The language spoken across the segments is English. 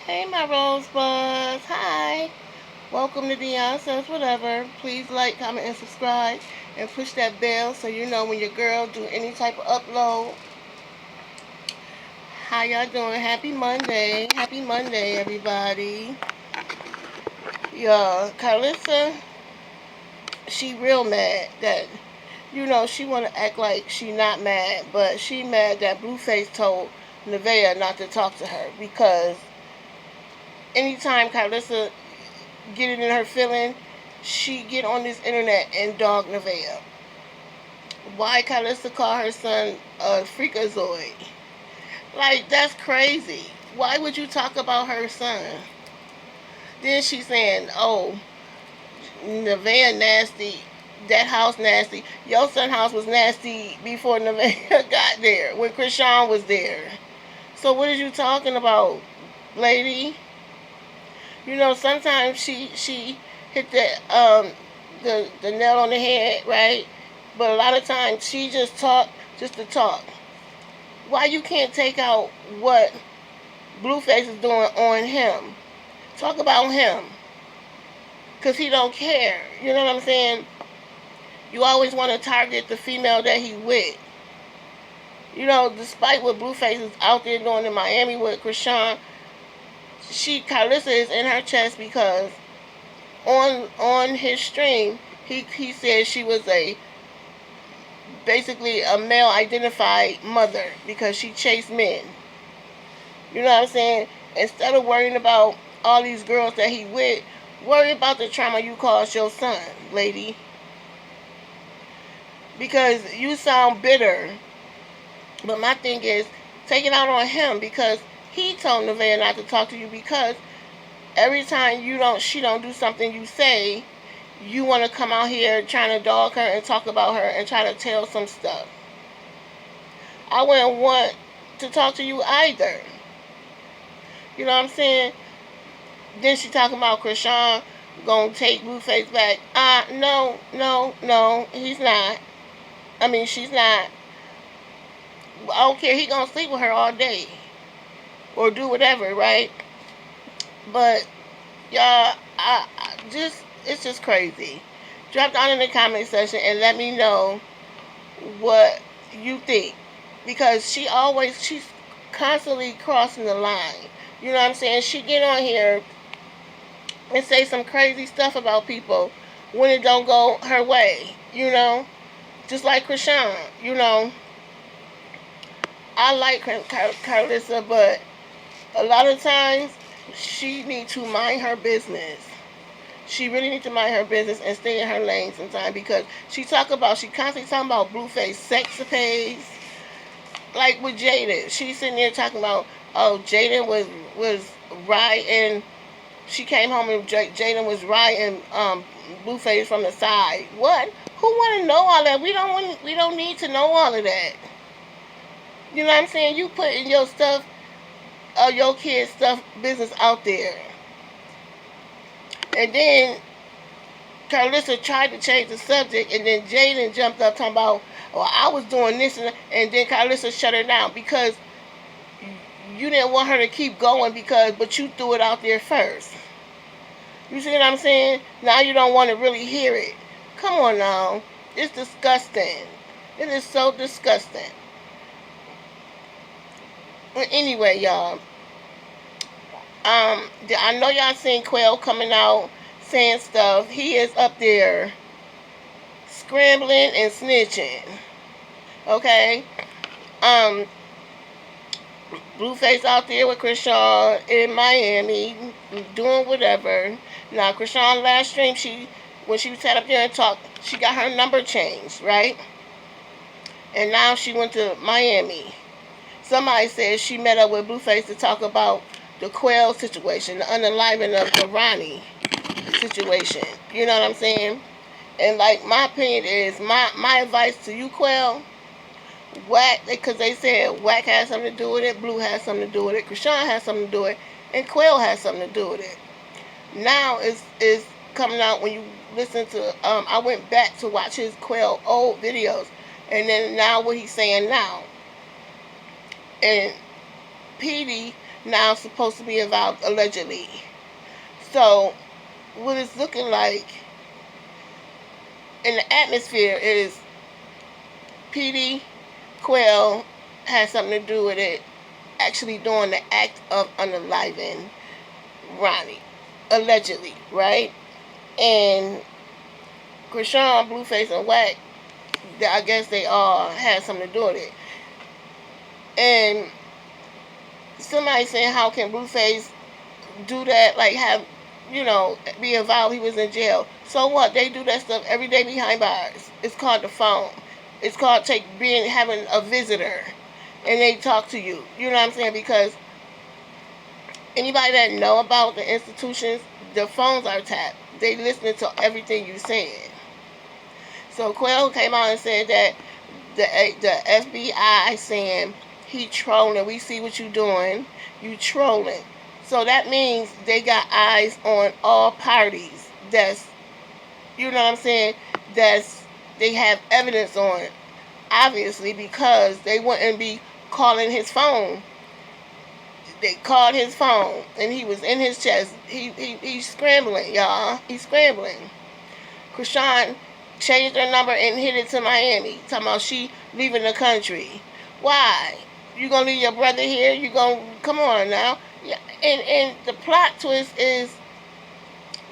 Hey, my rosebuds. Hi. Welcome to Dion Says Whatever. Please like, comment, and subscribe. And push that bell so you know when your girl do any type of upload. How y'all doing? Happy Monday. Happy Monday, everybody. Yeah, Carlissa, she real mad that, she want to act like she not mad. But she mad that Blueface told Nevaeh not to talk to her because anytime Carlissa get it in her feeling, she get on this internet and dog Nevaeh. Why Carlissa call her son a freakazoid? Like, that's crazy. Why would you talk about her son? Then she's saying, oh, Nevaeh nasty. That house nasty. Your son house was nasty before Nevaeh got there, when Krishan was there. So what are you talking about, lady? Sometimes she hit the nail on the head, right? But a lot of times she just talk just to talk. Why you can't take out what Blueface is doing on him? Talk about him, cause he don't care. You know what I'm saying? You always want to target the female that he with. Despite what Blueface is out there doing in Miami with Krishan, Carlissa is in her chest because on his stream he said she was basically a male identified mother because she chased men. You know what I'm saying? Instead of worrying about all these girls that he with, worry about the trauma you caused your son, lady. Because you sound bitter. But my thing is, take it out on him because he told Nevaeh not to talk to you because every time she don't do something you say, you want to come out here trying to dog her and talk about her and try to tell some stuff. I wouldn't want to talk to you either. You know what I'm saying? Then she talking about Krishan gonna take Blueface back. No, he's not. I mean, she's not. I don't care. He gonna sleep with her all day or do whatever, right? But y'all, it's just crazy. Drop down in the comment section and let me know what you think, because she's constantly crossing the line. You know what I'm saying? She get on here and say some crazy stuff about people when it don't go her way. Just like Krishan. I like Carlissa, but a lot of times she needs to mind her business. She really needs to mind her business and stay in her lane sometimes, because she constantly talking about Blueface sexapades. Like with Jaden, she's sitting there talking about, oh, Jaden was riding. She came home and Jaden was riding Blueface from the side. What? Who want to know all that? We don't need to know all of that. You know what I'm saying? You putting your stuff, your kids' stuff, business out there. And then Carlissa tried to change the subject, and then Jaden jumped up talking about, oh, I was doing this, and then Carlissa shut her down because you didn't want her to keep going but you threw it out there first. You see what I'm saying? Now you don't want to really hear it. Come on now. It's disgusting. It is so disgusting. Anyway, y'all, I know y'all seen Quel coming out saying stuff. He is up there scrambling and snitching. Okay? Blueface out there with Krishan in Miami doing whatever. Now, Krishan last stream, when she sat up there and talked, she got her number changed, right? And now she went to Miami. Somebody said she met up with Blueface to talk about the Quel situation, the unaliving of the Ronnie situation. You know what I'm saying? And like, my opinion is, my advice to you, Quel, Whack, because they said Whack has something to do with it, Blue has something to do with it, Krishan has something to do with it, and Quel has something to do with it. Now it's coming out when you listen to, I went back to watch his Quel old videos, and then now what he's saying now. And Petey now supposed to be involved, allegedly. So, what it's looking like in the atmosphere is PD, Quel has something to do with it, actually doing the act of unaliving Ronnie, allegedly, right? And Krishan, Blueface, and Wack, I guess they all had something to do with it. And somebody saying, how can Blueface do that? Like, have, be involved? He was in jail. So what? They do that stuff every day behind bars. It's called the phone. It's called having a visitor, and they talk to you. You know what I'm saying? Because anybody that know about the institutions, the phones are tapped. They listening to everything you saying. So Quel came out and said that the FBI saying he trolling. We see what you doing. You trolling. So that means they got eyes on all parties. That's, you know what I'm saying? They have evidence on it. Obviously, because they wouldn't be calling his phone. They called his phone, and he was in his chest. He's scrambling, y'all. He's scrambling. Krishan changed her number and hit it to Miami. Talking about she leaving the country. Why? You gonna leave your brother here? You gonna come on now? Yeah. And the plot twist is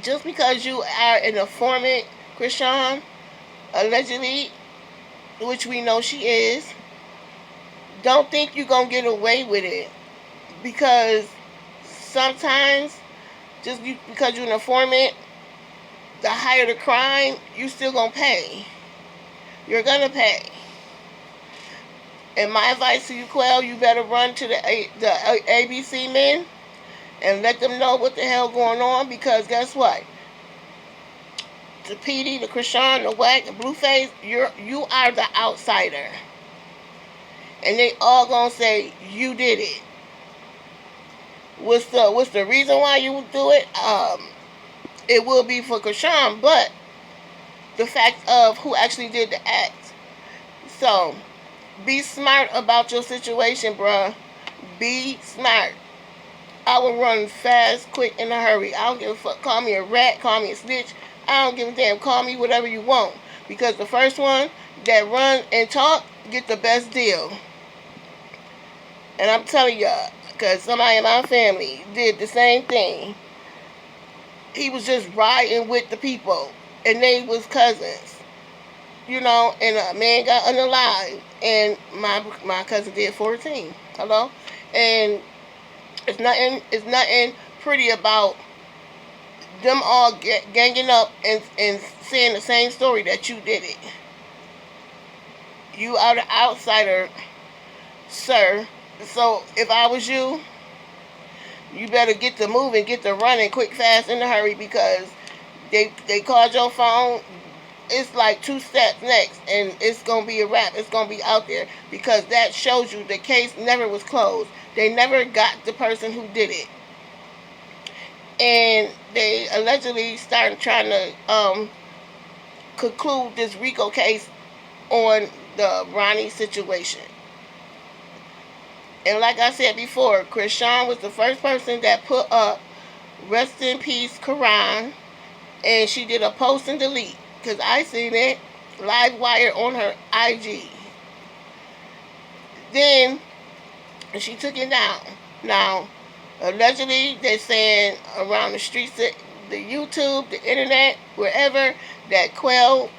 just because you are an informant, Krishan, allegedly, which we know she is, don't think you're gonna get away with it. Because sometimes, because you're an informant, the higher the crime, you still gonna pay. You're gonna pay. And my advice to you, Quel, you better run to the ABC men and let them know what the hell going on. Because guess what? The PD, the Krishan, the Wack, the Blueface, you are the outsider. And they all gonna say you did it. What's the reason why you do it? It will be for Krishan, but the fact of who actually did the act. So, be smart about your situation, bruh. Be smart. I will run fast, quick, in a hurry. I don't give a fuck. Call me a rat, call me a snitch. I don't give a damn. Call me whatever you want. Because the first one that run and talk get the best deal. And I'm telling y'all, because somebody in my family did the same thing. He was just riding with the people, and they was cousins. And a man got unalived, and my cousin did 14. Hello? And it's nothing pretty about them all ganging up and saying the same story that you did it. You are the outsider, sir. So if I was you, you better get to moving, get to running quick, fast, in a hurry, because they called your phone. It's like 2 steps next, and it's going to be a wrap. It's going to be out there, because that shows you the case never was closed. They never got the person who did it. And they allegedly started trying to conclude this RICO case on the Ronnie situation. And like I said before, Krishan was the first person that put up "Rest in Peace, Quran," and she did a post and delete, because I seen it live wire on her IG. Then she took it down. Now, allegedly, they're saying around the streets, the YouTube, the internet, wherever, that Quel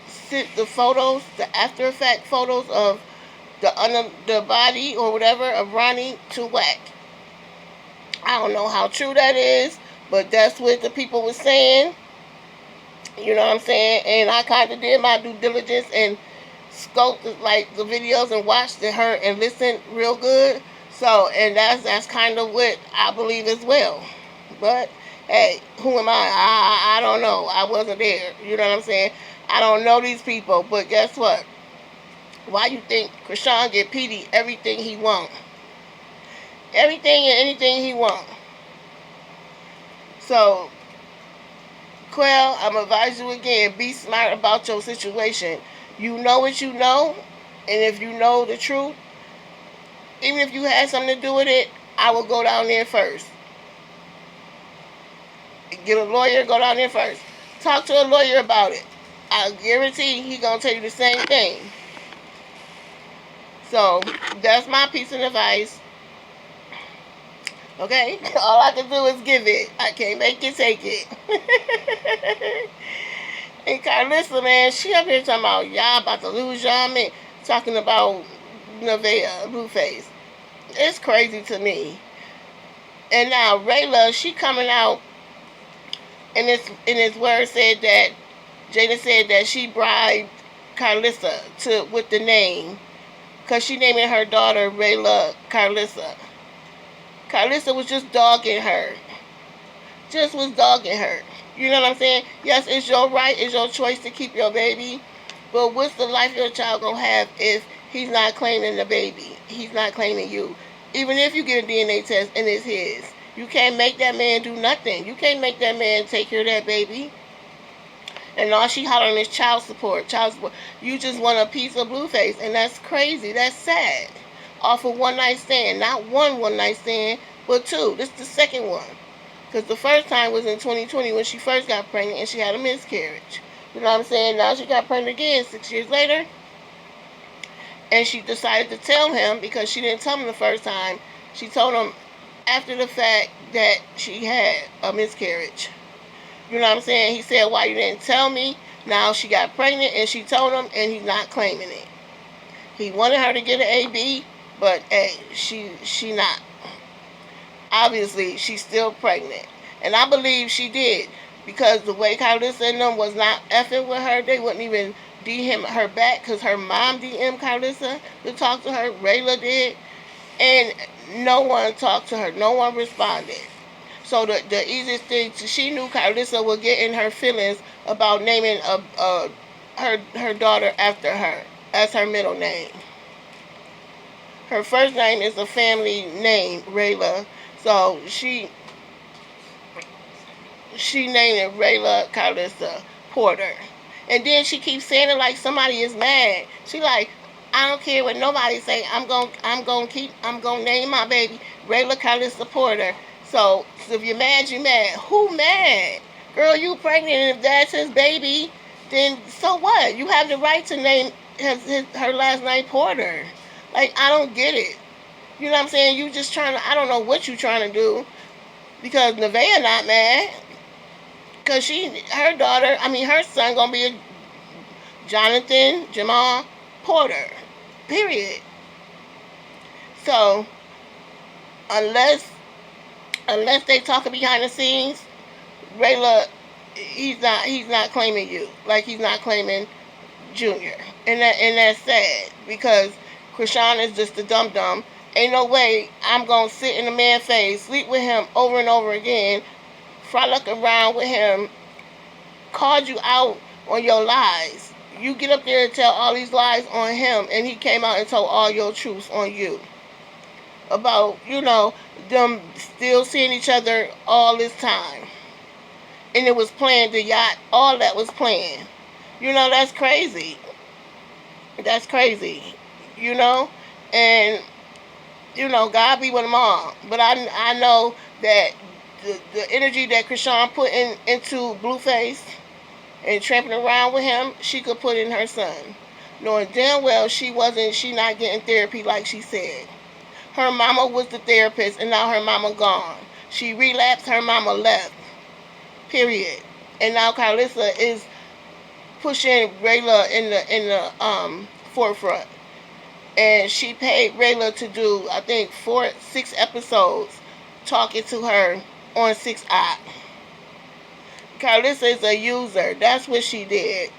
sent the photos, the after effect photos of the body or whatever of Ronnie to Wack. I don't know how true that is, but that's what the people were saying. You know what I'm saying? And I kind of did my due diligence and scoped the videos and watched her and listened real good. So, and that's kind of what I believe as well. But hey, who am I? I don't know. I wasn't there. You know what I'm saying? I don't know these people. But guess what? Why you think Krishan get PD everything he want? Everything and anything he want. So, Quel, I'm advise you again, be smart about your situation. You know what you know, and if you know the truth, even if you had something to do with it, I will go down there first. Get a lawyer, go down there first. Talk to a lawyer about it. I guarantee he gonna tell you the same thing. So that's my piece of advice. Okay? All I can do is give it. I can't make it take it. And Carlissa, man, she up here talking about y'all about to lose y'all man. Talking about Nevaeh, Blueface. It's crazy to me. And now Rayla, she coming out and this word said that Jada said that she bribed Carlissa to with the name, cause she naming her daughter Rayla Carlissa. Carlissa was just dogging her. Just was dogging her. You know what I'm saying? Yes, it's your right, it's your choice to keep your baby. But what's the life your child gonna have if he's not claiming the baby? He's not claiming you. Even if you get a DNA test and it's his. You can't make that man do nothing. You can't make that man take care of that baby. And all she hollering is child support, child support. You just want a piece of Blueface, and that's crazy. That's sad. Off of one night stand. Not one night stand, but two. This is the second one. Because the first time was in 2020 when she first got pregnant and she had a miscarriage. You know what I'm saying? Now she got pregnant again 6 years later. And she decided to tell him because she didn't tell him the first time. She told him after the fact that she had a miscarriage. You know what I'm saying? He said, why you didn't tell me? Now she got pregnant and she told him and he's not claiming it. He wanted her to get an AB, but hey, she not. Obviously, she's still pregnant. And I believe she did. Because the way Carlissa and them was not effing with her, they wouldn't even DM her back because her mom DM'd Carlissa to talk to her. Rayla did. And no one talked to her. No one responded. So the easiest thing, she knew Carlissa would get in her feelings about naming her daughter after her as her middle name. Her first name is a family name, Rayla. So she named it Rayla Carlissa Porter. And then she keeps saying it like somebody is mad. She like, I don't care what nobody say. I'm gonna name my baby Rayla Carlissa Porter. So if you're mad, you're mad. Who mad? Girl, you pregnant, and if that's his baby, then so what? You have the right to name her last name Porter. Like, I don't get it. You know what I'm saying? You just trying to, I don't know what you trying to do. Because Nevaeh not mad. Because her son gonna be a Jonathan Jamal Porter. Period. So, unless they talking behind the scenes, Rayla, he's not claiming you. Like he's not claiming Junior. And that's sad. Because Krishan is just a dum-dum. Ain't no way I'm going to sit in a man's face, sleep with him over and over again, frolic around with him, called you out on your lies. You get up there and tell all these lies on him, and he came out and told all your truths on you. About, them still seeing each other all this time. And it was planned, the yacht, all that was planned. That's crazy. That's crazy. And God be with them all. But I know that the energy that Krishan put into Blueface and tramping around with him, she could put in her son. Knowing damn well she not getting therapy like she said. Her mama was the therapist and now her mama gone. She relapsed, her mama left. Period. And now Carlissa is pushing Rayla in the forefront. And she paid Rayla to do, I think, 6 episodes talking to her on 6 Eye. Carlissa is a user. That's what she did.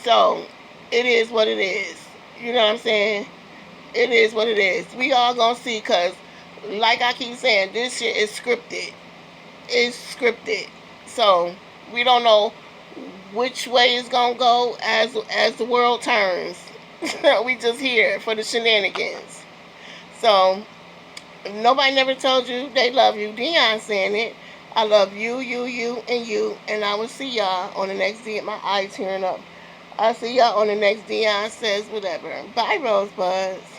So, it is what it is. You know what I'm saying? It is what it is. We all gonna see, because, like I keep saying, this shit is scripted. It's scripted. So, we don't know which way it's gonna go as the world turns. We just here for the shenanigans. So, if nobody never told you they love you, Dion saying it. I love you, and you. And I will see y'all on the next Dion. My eyes tearing up. I'll see y'all on the next Dion Says Whatever. Bye, Rosebuds.